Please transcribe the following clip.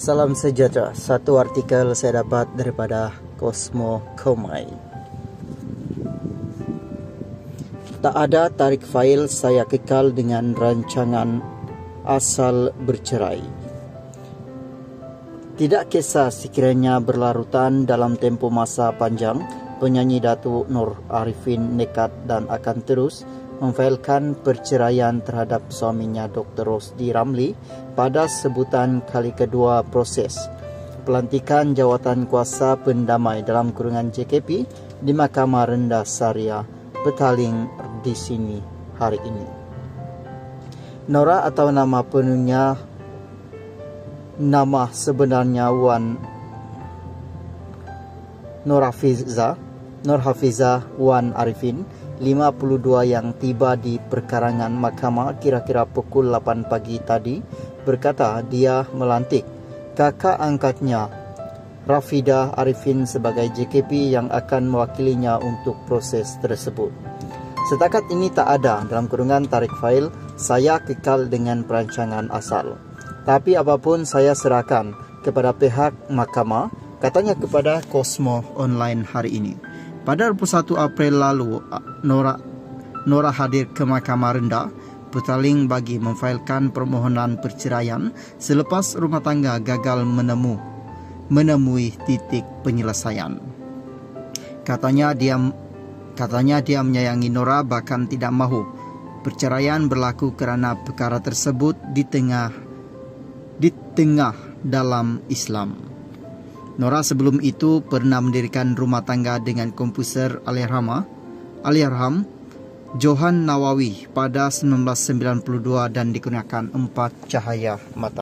Salam sejahtera. Satu artikel saya dapat daripada Cosmo Komai. Tak ada tarik fail, saya kekal dengan rancangan asal bercerai. Tidak kisah sekiranya berlarutan dalam tempoh masa panjang, penyanyi Datuk Nur Arifin nekat dan akan terus memfailkan perceraian terhadap suaminya Dr. Rosdi Ramli pada sebutan kali kedua proses pelantikan jawatan kuasa pendamai dalam kurungan JKP di Mahkamah Rendah Syariah Petaling di sini hari ini. Nora atau nama penuhnya, nama sebenarnya Wan Nur Hafizah Wan Arifin, 52, yang tiba di perkarangan mahkamah kira-kira pukul 8 pagi tadi, berkata dia melantik kakak angkatnya Rafidah Arifin sebagai JKP yang akan mewakilinya untuk proses tersebut. Setakat ini tak ada dalam kurungan tarik fail, saya kekal dengan perancangan asal. Tapi apapun saya serahkan kepada pihak mahkamah, katanya kepada Cosmo Online hari ini. Pada 21 April lalu, Nora hadir ke Mahkamah Rendah Petaling bagi memfailkan permohonan perceraian selepas rumah tangga gagal menemui titik penyelesaian. Katanya dia menyayangi Nora, bahkan tidak mahu perceraian berlaku kerana perkara tersebut di tengah dalam Islam. Nora sebelum itu pernah mendirikan rumah tangga dengan komposer Allahyarham Johan Nawawi pada 1992 dan dikurniakan 4 cahaya mata.